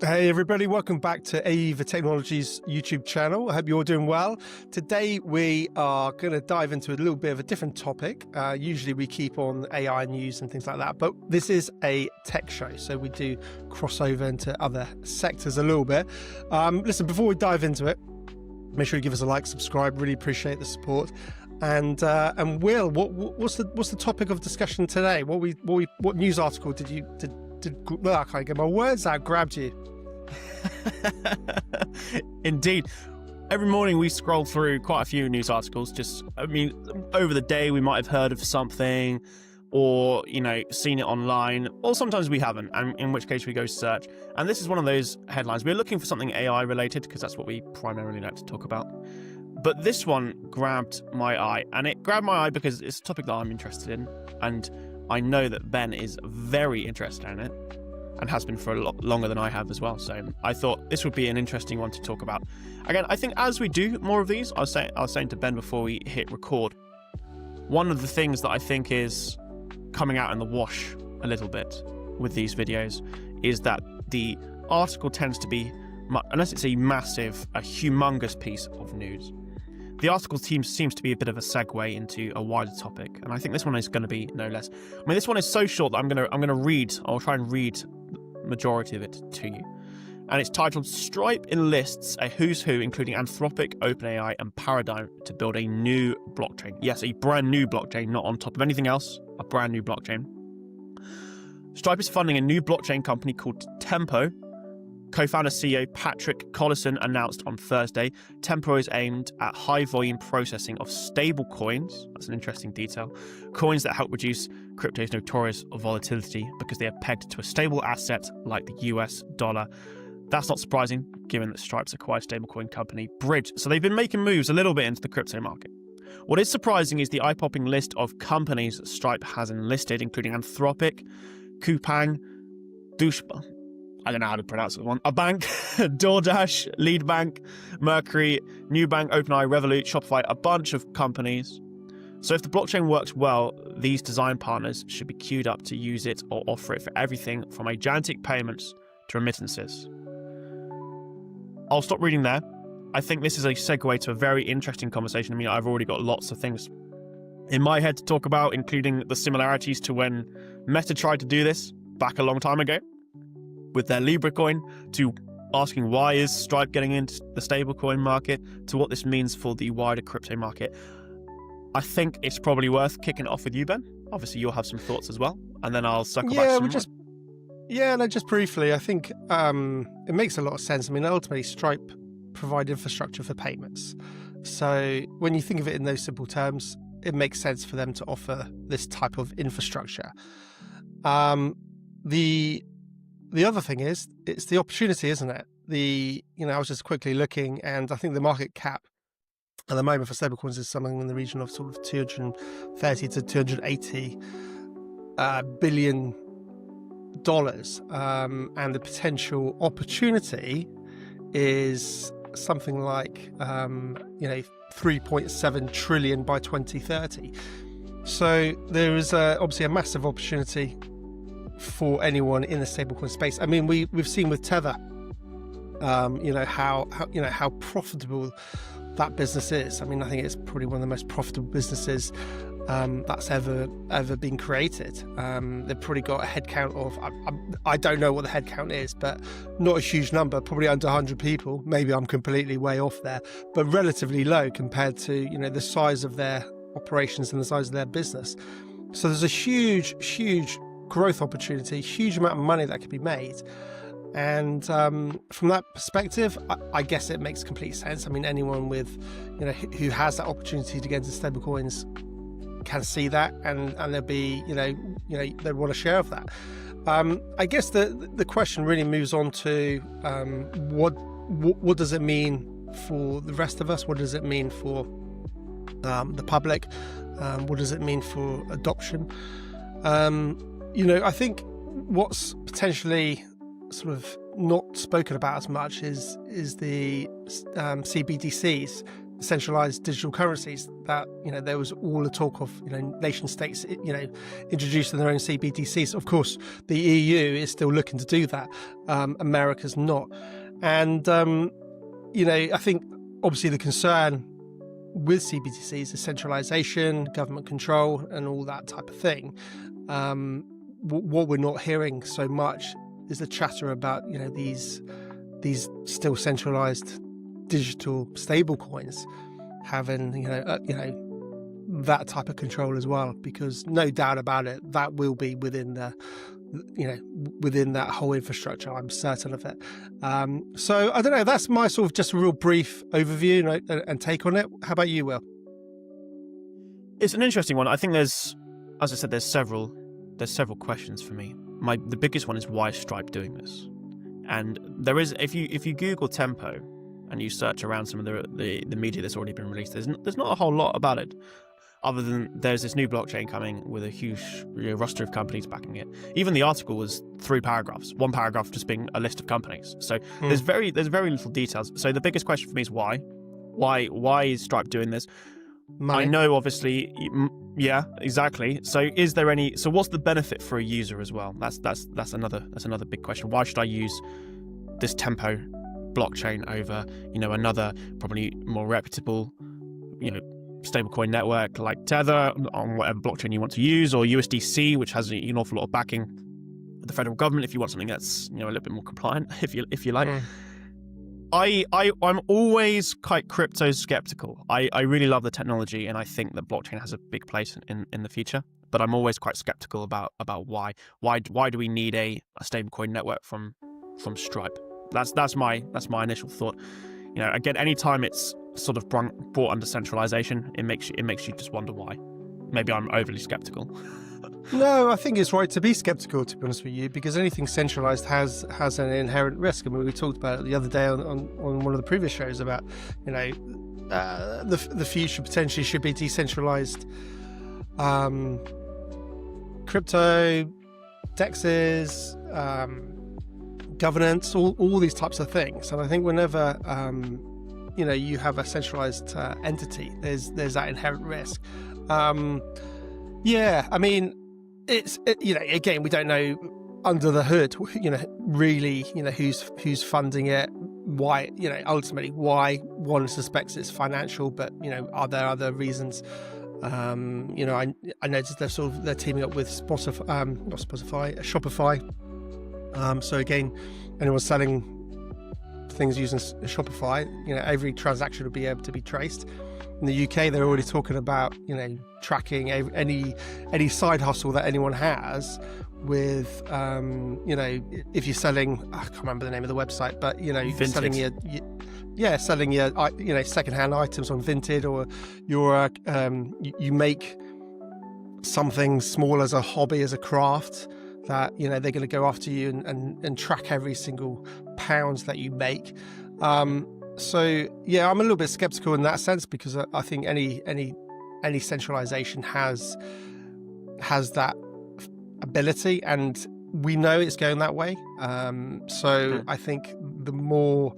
Hey everybody, welcome back to Ava Technologies YouTube channel. I hope you're all doing well. Today we are going to dive into a little bit of a different topic. Usually we keep on AI news and things like that, but this is a tech show, so we do cross over into other sectors a little bit. Listen, before we dive into it, make sure you give us a like, subscribe. Really appreciate the support. And Will, what's the topic of discussion today? What news article did I can't get my words out, grabbed you? Indeed. Every morning we scroll through quite a few news articles. Over the day we might have heard of something or, seen it online, or sometimes we haven't, and in which case we go search. And this is one of those headlines. We're looking for something AI related because that's what we primarily like to talk about. But this one grabbed my eye, and it grabbed my eye because it's a topic that I'm interested in, and I know that Ben is very interested in it and has been for a lot longer than I have as well. So I thought this would be an interesting one to talk about. Again, I think as we do more of these, I was saying to Ben before we hit record, one of the things that I think is coming out in the wash a little bit with these videos is that the article tends to be, unless it's a humongous piece of news, the article seems to be a bit of a segue into a wider topic, and I think this one is going to be no less. I mean, this one is so short that I'm going to read. I'll try and read the majority of it to you, and it's titled "Stripe enlists a who's who, including Anthropic, OpenAI, and Paradigm, to build a new blockchain." Yes, a brand new blockchain, not on top of anything else. A brand new blockchain. Stripe is funding a new blockchain company called Tempo. Co-founder CEO Patrick Collison announced on Thursday, Tempo is aimed at high-volume processing of stablecoins. That's an interesting detail. Coins that help reduce crypto's notorious volatility because they are pegged to a stable asset like the US dollar. That's not surprising, given that Stripe's acquired stablecoin company Bridge. So they've been making moves a little bit into the crypto market. What is surprising is the eye-popping list of companies Stripe has enlisted, including Anthropic, Coupang, Doucheba. I don't know how to pronounce it. A bank, DoorDash, Lead Bank, Mercury, Nubank, OpenAI, Revolut, Shopify, a bunch of companies. So if the blockchain works well, these design partners should be queued up to use it or offer it for everything from agentic payments to remittances. I'll stop reading there. I think this is a segue to a very interesting conversation. I mean, I've already got lots of things in my head to talk about, including the similarities to when Meta tried to do this back a long time ago with their Libra coin, to asking why is Stripe getting into the stablecoin market, to what this means for the wider crypto market. I think it's probably worth kicking it off with you, Ben. Obviously, you'll have some thoughts as well, and then I'll circle back to just briefly, I think it makes a lot of sense. I mean, ultimately, Stripe provide infrastructure for payments. So when you think of it in those simple terms, it makes sense for them to offer this type of infrastructure. The other thing is, it's the opportunity, isn't it? I was just quickly looking, and I think the market cap at the moment for stablecoins is something in the region of sort of $230 to $280 billion, and the potential opportunity is something like 3.7 trillion by 2030. So there is obviously a massive opportunity for anyone in the stablecoin space. I mean, we've seen with Tether, how profitable that business is. I mean, I think it's probably one of the most profitable businesses that's ever been created. They've probably got a headcount of, I don't know what the headcount is, but not a huge number, probably under 100 people. Maybe I'm completely way off there, but relatively low compared to the size of their operations and the size of their business. So there's a huge growth opportunity, huge amount of money that could be made. And from that perspective, I guess it makes complete sense. I mean, anyone with, who has that opportunity to get into stablecoins can see that, and they'll be, they want a share of that. I guess the question really moves on to what does it mean for the rest of us? What does it mean for the public? What does it mean for adoption? I think what's potentially sort of not spoken about as much is the CBDCs, centralized digital currencies, that there was all the talk of nation states introducing their own CBDCs. Of course, the EU is still looking to do that. America's not, and I think obviously the concern with CBDCs is centralization, government control, and all that type of thing. What we're not hearing so much is the chatter about these still centralized digital stablecoins having that type of control as well, because no doubt about it, that will be within that whole infrastructure. I'm certain of it. So I don't know, that's my sort of just a real brief overview and take on it. How about you, Will? It's an interesting one. I think as I said, there's several questions for me. The biggest one is, why is Stripe doing this? And there is, if you Google Tempo and you search around some of the media that's already been released, there's not a whole lot about it, other than there's this new blockchain coming with a huge roster of companies backing it. Even the article was 3 paragraphs, one paragraph just being a list of companies. So there's very little details. So the biggest question for me is why? Why is Stripe doing this? Money. I know, obviously, yeah, exactly. So what's the benefit for a user as well? That's another big question. Why should I use this Tempo blockchain over another probably more reputable stablecoin network like Tether on whatever blockchain you want to use, or USDC, which has an awful lot of backing with the federal government if you want something that's a little bit more compliant, if you like. I'm always quite crypto skeptical. I really love the technology, and I think that blockchain has a big place in the future. But I'm always quite skeptical about why do we need a stablecoin network from Stripe? That's my initial thought. Again, anytime it's sort of brought under centralization, it makes you just wonder why. Maybe I'm overly skeptical. No, I think it's right to be skeptical, to be honest with you, because anything centralized has an inherent risk. I mean, we talked about it the other day on one of the previous shows about, the future potentially should be decentralized crypto, DEXs, governance, all these types of things. And I think whenever you have a centralized entity, there's that inherent risk. Yeah, I mean, again, we don't know under the hood, really, who's funding it, why, ultimately why one suspects it's financial, but, are there other reasons? I noticed they're teaming up with Shopify. So again, anyone selling things using Shopify, every transaction will be able to be traced. In the UK, they're already talking about, tracking any side hustle that anyone has with, if you're selling, I can't remember the name of the website, but, you're selling your secondhand items on Vinted, or you make something small as a hobby, as a craft, that, they're going to go after you and track every single pound that you make. So yeah, I'm a little bit skeptical in that sense, because I think any centralization has that ability, and we know it's going that way. I think the more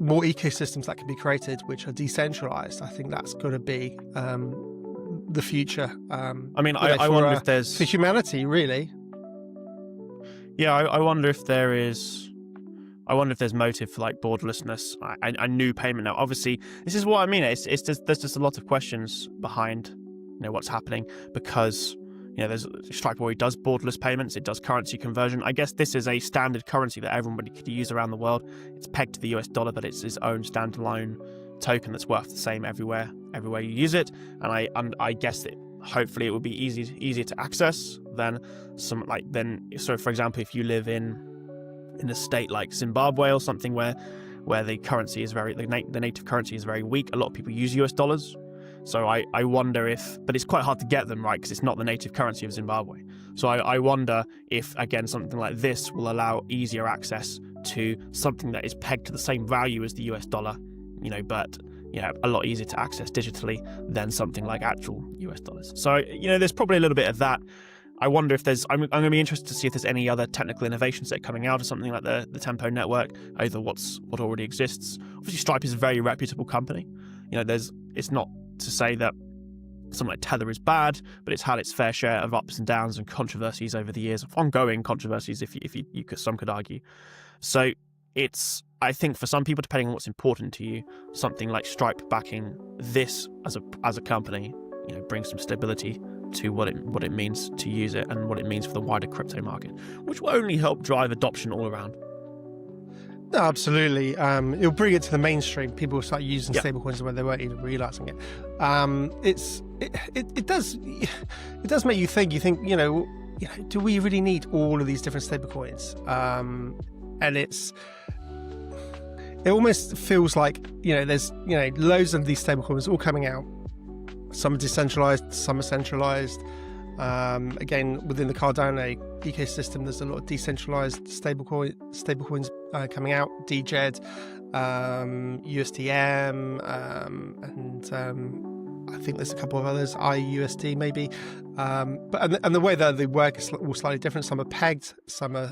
ecosystems that can be created which are decentralized, I think that's going to be the future. I wonder if there's for humanity, really. Yeah, I wonder if there's motive for like borderlessness, a new payment. Now, obviously, this is what I mean. There's just a lot of questions behind what's happening, because there's Stripe already does borderless payments. It does currency conversion. I guess this is a standard currency that everybody could use around the world. It's pegged to the US dollar, but it's its own standalone token that's worth the same everywhere you use it. And I guess that hopefully it will be easier to access than so for example, if you live in a state like Zimbabwe or something where the currency is the native currency is very weak, a lot of people use US dollars. So I wonder but it's quite hard to get them, right, because it's not the native currency of Zimbabwe. So I wonder if, again, something like this will allow easier access to something that is pegged to the same value as the US dollar, but a lot easier to access digitally than something like actual US dollars. So, there's probably a little bit of that. I wonder if there's. I'm going to be interested to see if there's any other technical innovations that are coming out of something like the Tempo network, either what already exists. Obviously, Stripe is a very reputable company. It's not to say that something like Tether is bad, but it's had its fair share of ups and downs and controversies over the years, ongoing controversies, if you could, some could argue. So it's, I think, for some people, depending on what's important to you, something like Stripe backing this as a company, brings some stability to what it means to use it and what it means for the wider crypto market, which will only help drive adoption all around. No, absolutely. It'll bring it to the mainstream. People will start using stablecoins when they weren't even realizing it. It does make you think. Do we really need all of these different stablecoins? And it almost feels like there's loads of these stablecoins all coming out. Some are decentralized, some are centralized. Again, within the Cardano ecosystem, there's a lot of decentralized stablecoins coming out. DJED, USDM, and I think there's a couple of others, IUSD maybe. But the way that they work is all slightly different. Some are pegged, some are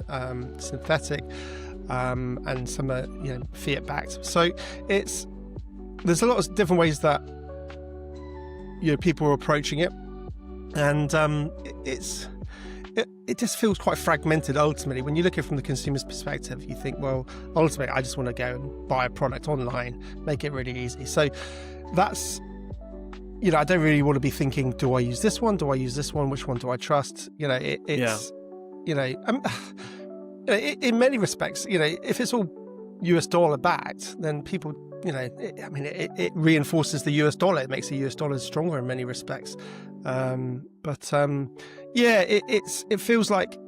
synthetic, and some are fiat backed. So there's a lot of different ways that people are approaching it, and it just feels quite fragmented. Ultimately, when you look at it from the consumer's perspective, you think, well, ultimately, I just want to go and buy a product online, make it really easy. So that's, I don't really want to be thinking, do I use this one? Do I use this one? Which one do I trust? In many respects, if it's all US dollar backed, then people, it reinforces the US dollar. It makes the US dollar stronger in many respects. It feels like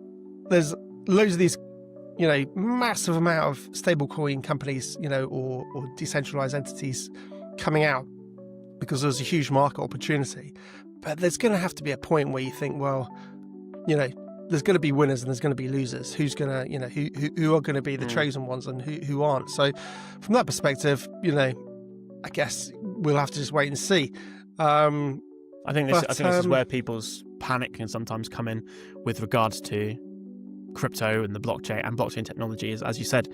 there's loads of these, massive amount of stablecoin companies, or decentralized entities coming out because there's a huge market opportunity. But there's going to have to be a point where you think, well, there's going to be winners and there's going to be losers. Who's going to, who are going to be the chosen ones and who aren't. So from that perspective, I guess we'll have to just wait and see. I think this is where people's panic can sometimes come in with regards to crypto and the blockchain technology. Is, as you said,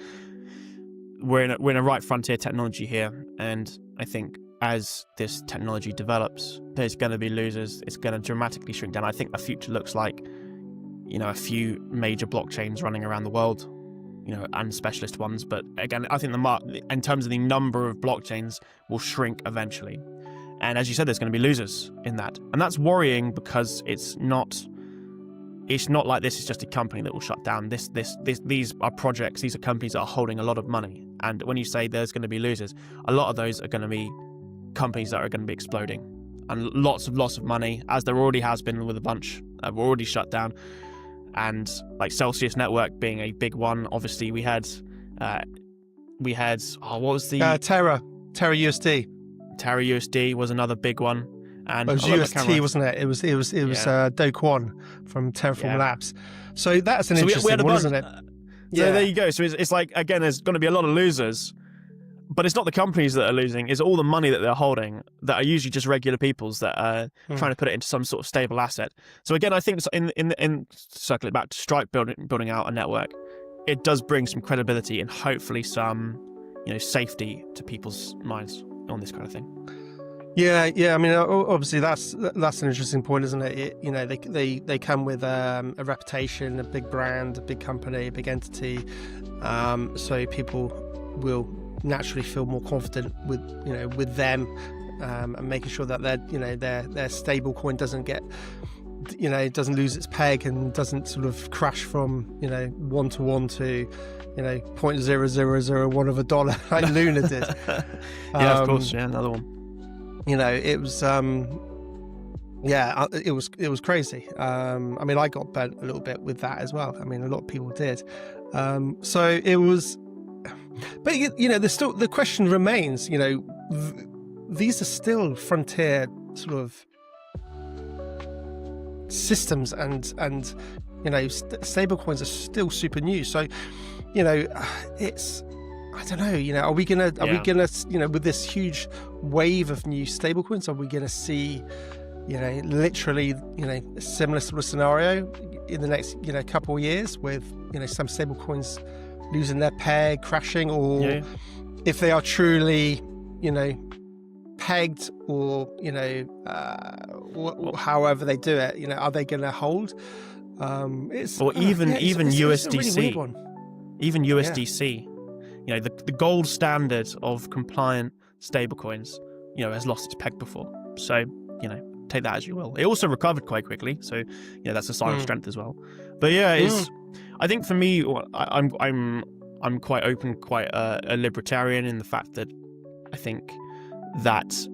we're in a right frontier technology here, and I think as this technology develops, there's going to be losers. It's going to dramatically shrink down. I think the future looks like a few major blockchains running around the world, and specialist ones. But again, I think in terms of the number of blockchains, will shrink eventually. And as you said, there's going to be losers in that. And that's worrying because it's not like this is just a company that will shut down. These are projects, these are companies that are holding a lot of money. And when you say there's going to be losers, a lot of those are going to be companies that are going to be exploding. And lots of loss of money, as there already has been with a bunch, were already shut down. And like Celsius Network being a big one. Obviously we had what was the Terra USD. Terra USD was another big one, and it was UST, wasn't it? It was Do Kwon from Terraform Labs. So that's an interesting one, isn't it? So there you go. So it's like, again, there's going to be a lot of losers, but it's not the companies that are losing. It's all the money that they're holding that are usually just regular people's that are trying to put it into some sort of stable asset. So again, I think in circling it back to Stripe building out a network, it does bring some credibility and hopefully some safety to people's minds on this kind of thing. Yeah. I mean, obviously that's an interesting point, isn't it? They come with a reputation, a big brand, a big company, a big entity, so people will naturally feel more confident with them, and making sure that their stable coin doesn't get, doesn't lose its peg and doesn't sort of crash from 1 to 1 to 0.0001 of a dollar like Luna did. Of course, another one. It was it was crazy. I mean, I got burnt a little bit with that as well. I mean, a lot of people did. So it was, but there's still, the question remains. These are still frontier sort of systems, and stablecoins are still super new. So it's, I don't know, are we gonna with this huge wave of new stablecoins, are we gonna see literally, a similar sort of scenario in the next, couple of years with, some stablecoins losing their peg, crashing, or if they are truly, pegged or, however they do it, are they going to hold? Even USDC, a really weird one. Even USDC, the gold standard of compliant stablecoins, has lost its peg before. So, take that as you will. It also recovered quite quickly, so that's a sign of strength as well. But I think for me, I'm quite open, quite a libertarian in the fact that I think that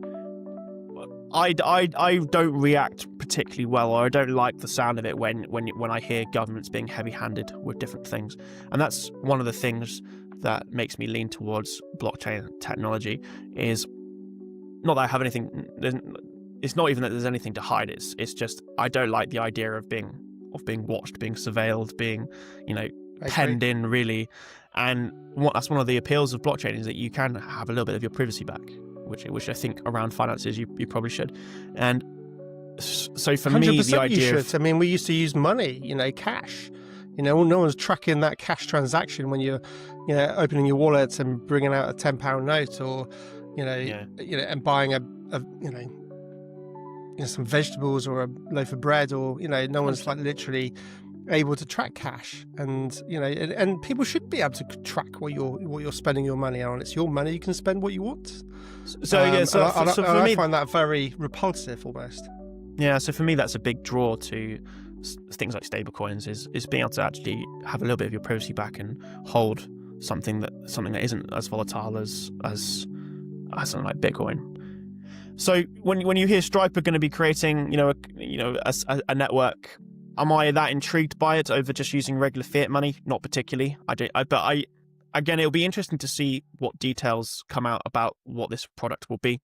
I don't react particularly well, or I don't like the sound of it when I hear governments being heavy-handed with different things, and that's one of the things that makes me lean towards blockchain technology. Is not that I have anything. It's not even that there's anything to hide. It's just I don't like the idea of being watched, being surveilled, being penned in, really. And that's one of the appeals of blockchain, is that you can have a little bit of your privacy back, which I think around finances you probably should. And so for me, the idea I mean, we used to use money, cash. No one's tracking that cash transaction when you're, opening your wallet and bringing out a £10 note, or and buying some vegetables or a loaf of bread, or no one's like literally able to track cash, and and people should be able to track what you're spending your money on. It's your money; you can spend what you want. I find that very repulsive, almost. Yeah, so for me, that's a big draw to things like stablecoins, is being able to actually have a little bit of your privacy back and hold something that isn't as volatile as something like Bitcoin. So when you hear Stripe are going to be creating, a network, am I that intrigued by it over just using regular fiat money? Not particularly. Again, it'll be interesting to see what details come out about what this product will be.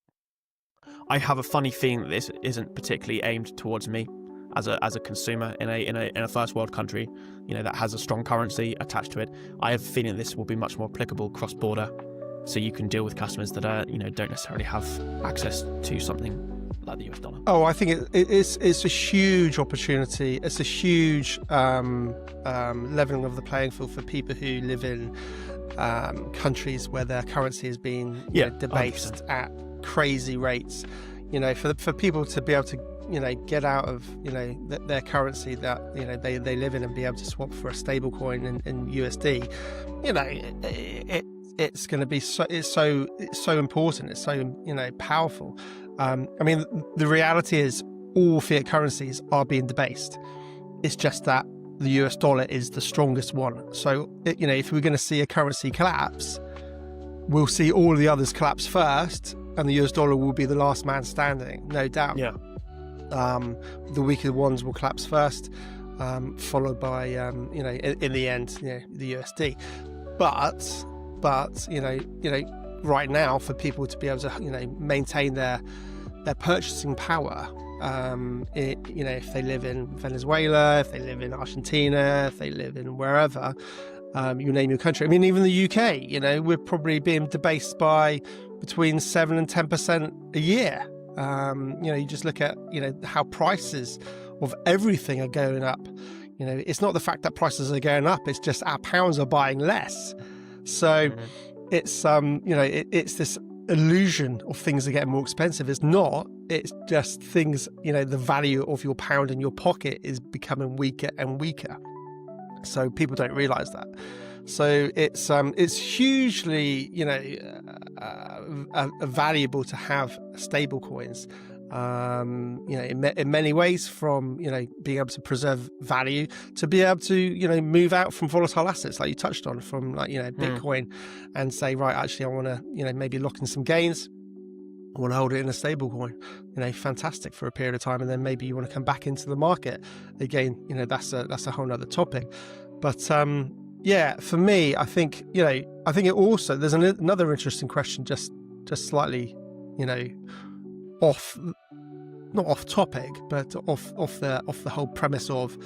I have a funny feeling that this isn't particularly aimed towards me as a consumer in a first world country, that has a strong currency attached to it. I have a feeling this will be much more applicable cross border, so you can deal with customers that are don't necessarily have access to something like the US dollar. Oh, I think it's a huge opportunity. It's a huge leveling of the playing field for people who live in countries where their currency is being debased 100%. At crazy rates. For people to be able to get out of their currency that they live in and be able to swap for a stable coin in USD. It's going to be it's so important. It's so powerful. The reality is all fiat currencies are being debased. It's just that the US dollar is the strongest one. So if we're going to see a currency collapse, we'll see all of the others collapse first, and the US dollar will be the last man standing, no doubt. Yeah. The weaker ones will collapse first, followed by in the end, the USD. But right now, for people to be able to maintain their purchasing power, if they live in Venezuela, if they live in Argentina, if they live in wherever, you name your country. Even the UK, we're probably being debased by between 7 and 10% a year. You just look at how prices of everything are going up. It's not the fact that prices are going up; it's just our pounds are buying less. So it's it's this illusion of things are getting more expensive. It's not. It's just things. The value of your pound in your pocket is becoming weaker and weaker. So people don't realise that. So it's hugely valuable to have stable coins. In many ways, from being able to preserve value to be able to move out from volatile assets like you touched on, from Bitcoin, and say, right, actually I want to maybe lock in some gains. I want to hold it in a stable coin, fantastic for a period of time, and then maybe you want to come back into the market again. That's a whole other topic. But for me, I think it also, there's another interesting question, just slightly not off topic, but off the whole premise of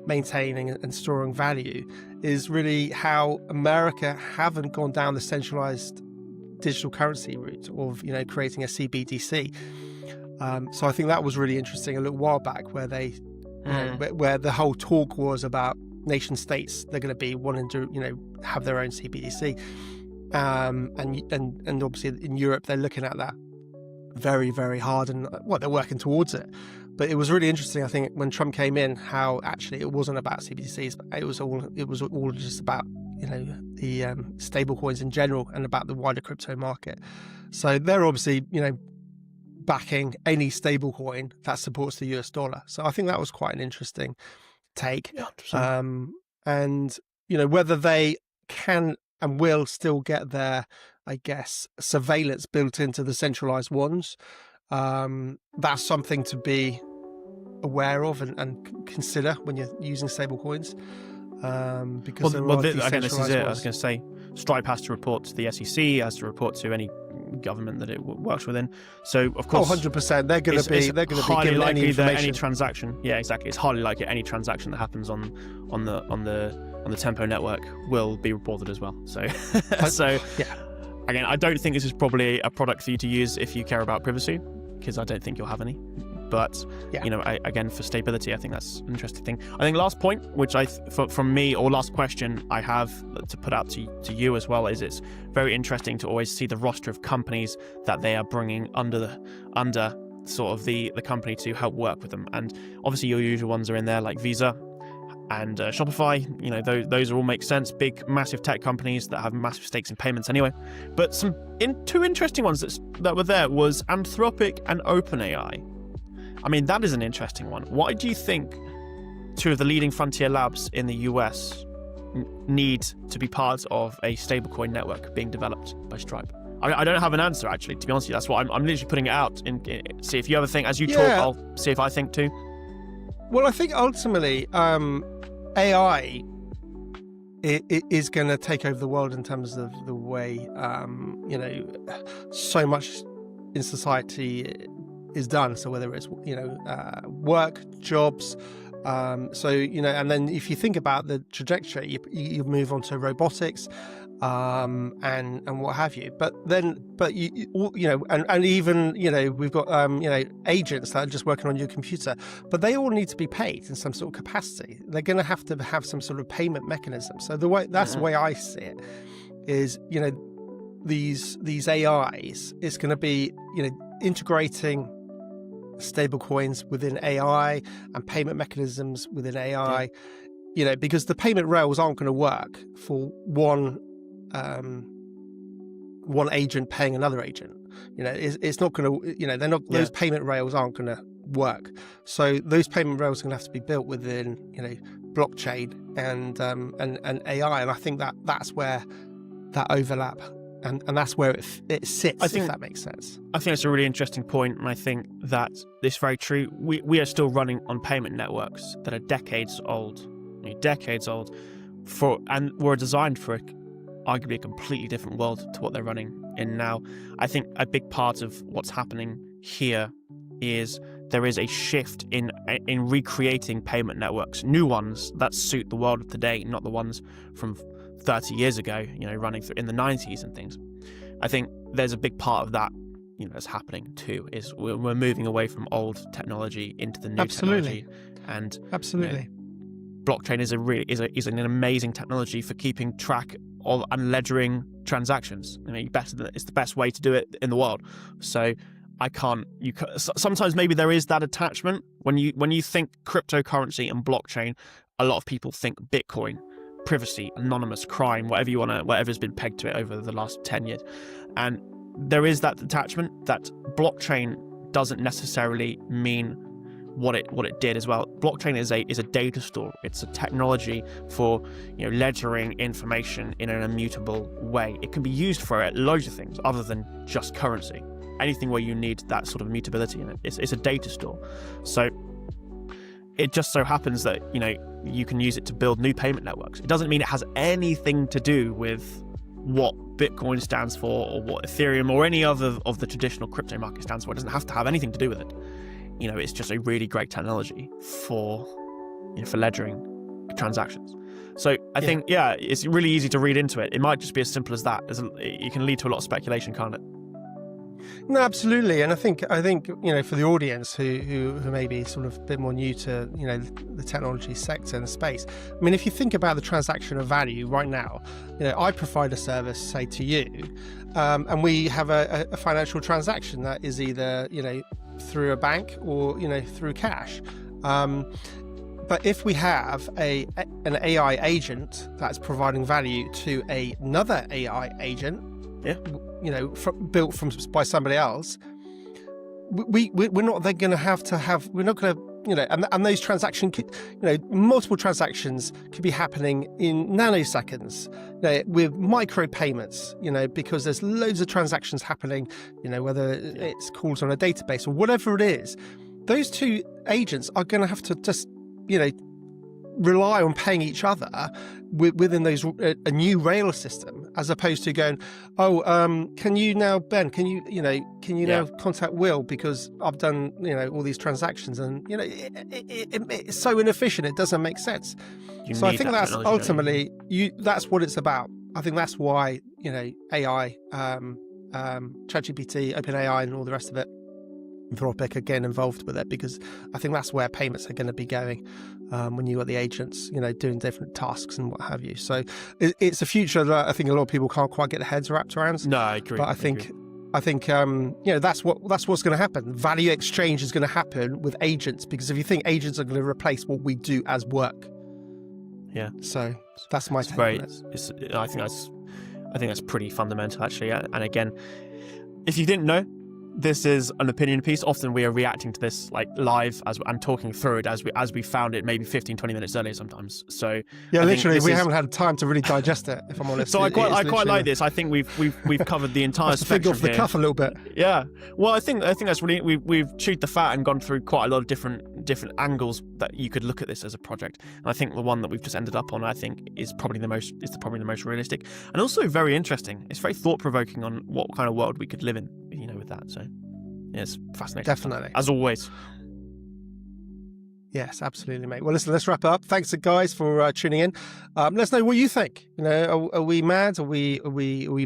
maintaining and storing value, is really how America haven't gone down the centralized digital currency route of creating a CBDC. So I think that was really interesting a little while back, where they, where the whole talk was about nation states. They're going to be wanting to, have their own CBDC, and obviously in Europe they're looking at that very, very hard, and they're working towards it. But it was really interesting, I think, when Trump came in, how actually it wasn't about CBDCs, but it was all just about the stablecoins in general and about the wider crypto market. So they're obviously backing any stablecoin that supports the US dollar. So I think that was quite an interesting take. Yeah, and whether they can and will still get their, I guess, surveillance built into the centralized ones, that's something to be aware of and consider when you're using stablecoins. Because again, this is it. I was going to say, Stripe has to report to the SEC, has to report to any government that it works within. So of course, 100%, they're going to be highly given likely any that information. any transaction, yeah, exactly. It's highly likely any transaction that happens on the Tempo network will be reported as well. So, yeah. Again, I don't think this is probably a product for you to use if you care about privacy, because I don't think you'll have any. But again, for stability, I think that's an interesting thing. I think last point, which from me, or last question I have to put out to you as well, is it's very interesting to always see the roster of companies that they are bringing under sort of the company to help work with them. And obviously your usual ones are in there, like Visa and Shopify. Those all make sense. Big, massive tech companies that have massive stakes in payments anyway. But two interesting ones that were there was Anthropic and OpenAI. I mean, that is an interesting one. Why do you think two of the leading frontier labs in the US need to be part of a stablecoin network being developed by Stripe? I don't have an answer, actually, to be honest with you. That's why I'm literally putting it out. See if you ever think, as you talk, I'll see if I think too. Well, I think ultimately AI is going to take over the world in terms of the way, so much in society is done. So whether it's work, jobs, and then if you think about the trajectory, you move on to robotics, and what have you. But even we've got agents that are just working on your computer, but they all need to be paid in some sort of capacity. They're going to have some sort of payment mechanism. So the way I see it is, these AIs is going to be integrating stablecoins within AI and payment mechanisms within AI, because the payment rails aren't going to work for one agent paying another agent. It's not going to, they're not, those payment rails aren't going to work. So those payment rails are going to have to be built within, blockchain and AI. And I think that's where that overlap and that's where it sits, if that makes sense. I think it's a really interesting point, and I think that it's very true. We are still running on payment networks that are decades old, and were designed for arguably a completely different world to what they're running in now. I think a big part of what's happening here is there is a shift in recreating payment networks, new ones that suit the world of today, not the ones from 30 years ago, running through in the 90s and things. I think there's a big part of that, that's happening too, is we're moving away from old technology into the new technology. And absolutely, blockchain is an amazing technology for keeping track of and ledgering transactions. I mean, it's the best way to do it in the world. So sometimes maybe there is that attachment when you think cryptocurrency and blockchain. A lot of people think Bitcoin, privacy, anonymous, crime, whatever's been pegged to it over the last 10 years. And there is that attachment that blockchain doesn't necessarily mean what it did as well. Blockchain is a data store. It's a technology for ledgering information in an immutable way. It can be used for loads of things other than just currency. Anything where you need that sort of mutability in it. It's a data store. So it just so happens that you can use it to build new payment networks. It doesn't mean it has anything to do with what Bitcoin stands for or what Ethereum or any other of the traditional crypto market stands for. It doesn't have to have anything to do with it. It's just a really great technology for ledgering transactions. So I think, it's really easy to read into it. It might just be as simple as that. It can lead to a lot of speculation, can't it? No, absolutely, and I think for the audience who may be sort of a bit more new to the technology sector and the space. I mean, if you think about the transaction of value right now, I provide a service, say to you, and we have a financial transaction that is either through a bank or through cash. But if we have an AI agent that's providing value to another AI agent, built by somebody else, we're not then going to have we're not going to and those transactions multiple transactions could be happening in nanoseconds, with micro payments, because there's loads of transactions happening, whether it's calls on a database or whatever it is. Those two agents are going to have to just rely on paying each other within those a new rail system, as opposed to going, can you now, Ben, can you now contact Will because I've done all these transactions, and it's so inefficient, it doesn't make sense. So I think that's ultimately that's what it's about. I think that's why AI, ChatGPT, OpenAI, and all the rest of it, Anthropic are getting involved with it, because I think that's where payments are going to be going when you've got the agents, doing different tasks and what have you. So it's a future that I think a lot of people can't quite get their heads wrapped around. No, I agree. But I think that's what's going to happen. Value exchange is going to happen with agents, because if you think agents are going to replace what we do as work, so that's my take on it. I think that's pretty fundamental, actually. And again, if you didn't know, this is an opinion piece. Often we are reacting to this like live and talking through it as we found it maybe 15-20 minutes earlier sometimes. So literally we haven't had time to really digest it, if I'm honest. So I quite like this. I think we've covered the entire spectrum off the cuff a little bit. Yeah. Well, I think that's really we've chewed the fat and gone through quite a lot of different angles that you could look at this as a project. And I think the one that we've just ended up on, I think, is probably the most realistic, and also very interesting. It's very thought provoking on what kind of world we could live in, with that. So yeah, it's fascinating. Definitely. As always. Yes, absolutely, mate. Well, listen, let's wrap it up. Thanks, guys, for tuning in. Let us know what you think. Are we mad? Are we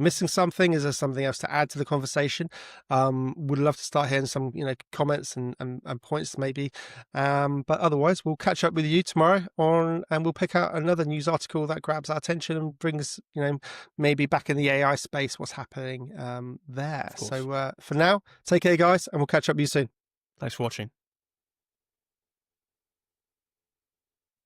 missing something? Is there something else to add to the conversation? Would love to start hearing some, comments and points maybe. But otherwise, we'll catch up with you tomorrow and we'll pick out another news article that grabs our attention and brings, maybe back in the AI space, what's happening there. So for now, take care, guys, and we'll catch up with you soon. Thanks for watching.